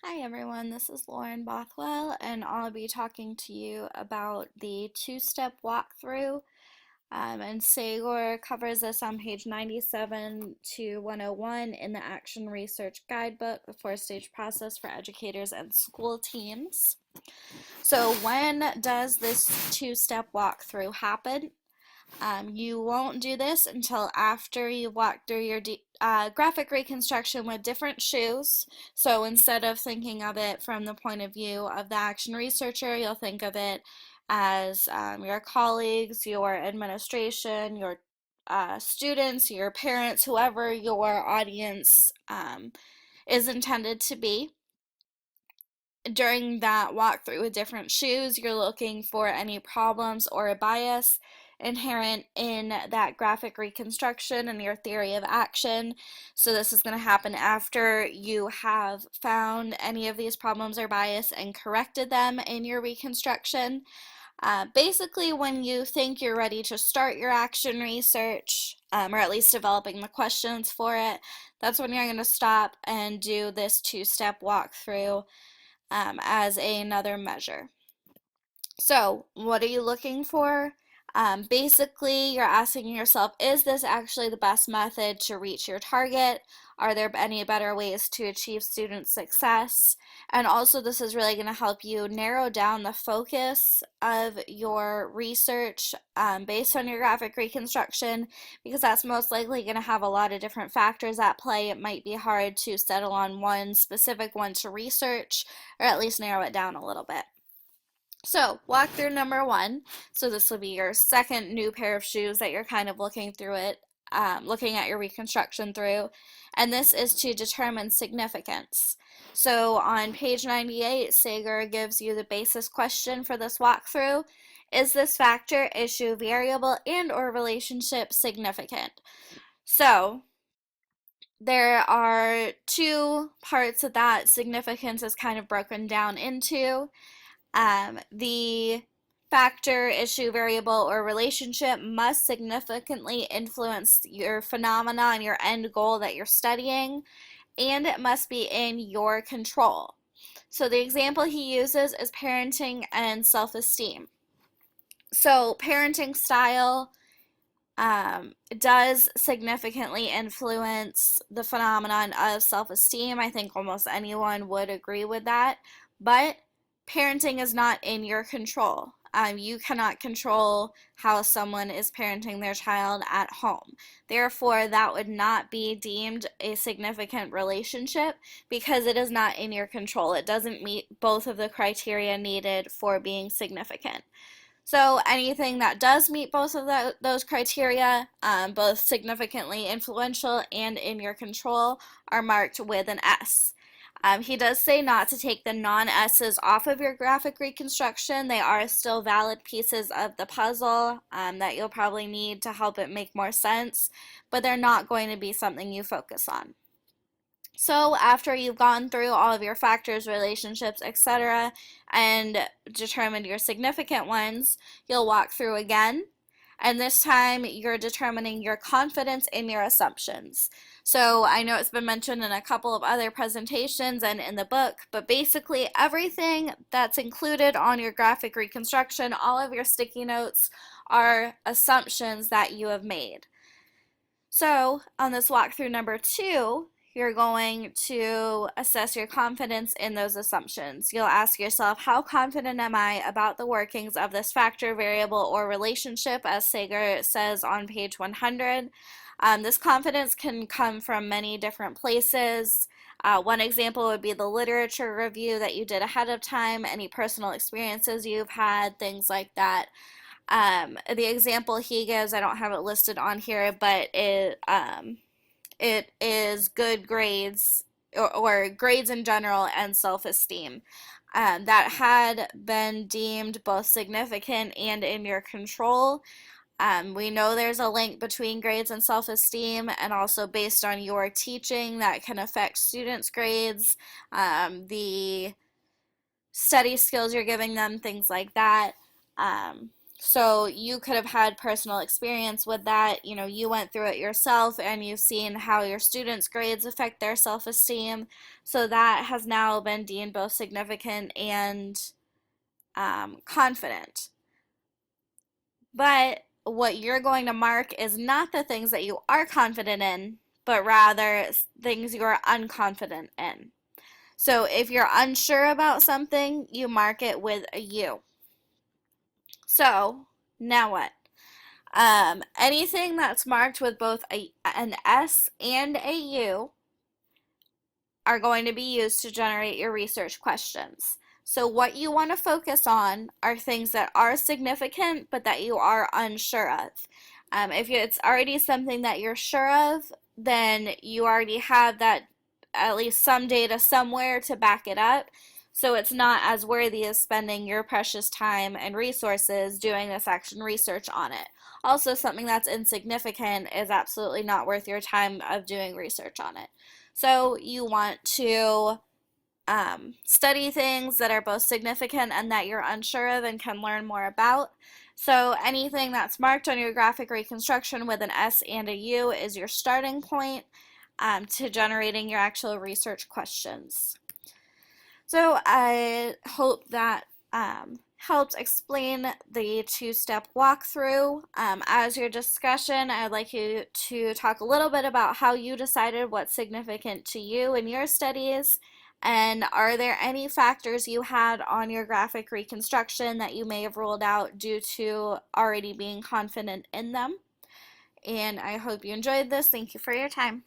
Hi everyone, this is Lauren Bothwell, and I'll be talking to you about the two-step walkthrough. And Sagor covers this on page 97 to 101 in the Action Research Guidebook, the four-stage process for educators and school teams. So when does this two-step walkthrough happen? You won't do this until after you walk through your graphic reconstruction with different shoes. So instead of thinking of it from the point of view of the action researcher, you'll think of it as your colleagues, your administration, your students, your parents, whoever your audience is intended to be. During that walkthrough with different shoes, you're looking for any problems or a bias inherent in that graphic reconstruction and your theory of action. So this is going to happen after you have found any of these problems or bias and corrected them in your reconstruction. Basically, when you think you're ready to start your action research, or at least developing the questions for it, that's when you're going to stop and do this two-step walkthrough as another measure. So, what are you looking for? Basically, you're asking yourself, is this actually the best method to reach your target? Are there any better ways to achieve student success? And also, this is really going to help you narrow down the focus of your research based on your graphic reconstruction, because that's most likely going to have a lot of different factors at play. It might be hard to settle on one specific one to research, or at least narrow it down a little bit. So, walkthrough number one. So this will be your second new pair of shoes that you're kind of looking through it, looking at your reconstruction through. And this is to determine significance. So on page 98, Sager gives you the basis question for this walkthrough. Is this factor, issue, variable, and or relationship significant? So there are two parts of that significance is kind of broken down into. The factor, issue, variable, or relationship must significantly influence your phenomena and your end goal that you're studying, and it must be in your control. So the example he uses is parenting and self-esteem. So parenting style does significantly influence the phenomenon of self-esteem. I think almost anyone would agree with that. But parenting is not in your control. You cannot control how someone is parenting their child at home. Therefore, that would not be deemed a significant relationship because it is not in your control. It doesn't meet both of the criteria needed for being significant. So anything that does meet both of those criteria, both significantly influential and in your control, are marked with an S. He does say not to take the non-S's off of your graphic reconstruction. They are still valid pieces of the puzzle that you'll probably need to help it make more sense, but they're not going to be something you focus on. So after you've gone through all of your factors, relationships, etc., and determined your significant ones, you'll walk through again. And this time you're determining your confidence in your assumptions. So I know it's been mentioned in a couple of other presentations and in the book, but basically everything that's included on your graphic reconstruction, all of your sticky notes, are assumptions that you have made. So on this walkthrough number two, you're going to assess your confidence in those assumptions. You'll ask yourself, how confident am I about the workings of this factor, variable, or relationship, as Sager says on page 100. This confidence can come from many different places. One example would be the literature review that you did ahead of time, any personal experiences you've had, things like that. The example he gives, I don't have it listed on here, but it is good grades or grades in general and self-esteem. That had been deemed both significant and in your control. We know there's a link between grades and self-esteem, and also based on your teaching that can affect students' grades, the study skills you're giving them, things like that. So you could have had personal experience with that. You know, you went through it yourself and you've seen how your students' grades affect their self-esteem. So that has now been deemed both significant and confident. But what you're going to mark is not the things that you are confident in, but rather things you are unconfident in. So if you're unsure about something, you mark it with a U. So now what? Anything that's marked with both an S and a U are going to be used to generate your research questions. So what you want to focus on are things that are significant but that you are unsure of. If it's already something that you're sure of, then you already have that, at least some data somewhere to back it up. So it's not as worthy as spending your precious time and resources doing this action research on it. Also, something that's insignificant is absolutely not worth your time of doing research on it. So you want to study things that are both significant and that you're unsure of and can learn more about. So anything that's marked on your graphic reconstruction with an S and a U is your starting point to generating your actual research questions. So I hope that helped explain the two-step walkthrough. As your discussion, I'd like you to talk a little bit about how you decided what's significant to you in your studies, and are there any factors you had on your graphic reconstruction that you may have ruled out due to already being confident in them? And I hope you enjoyed this. Thank you for your time.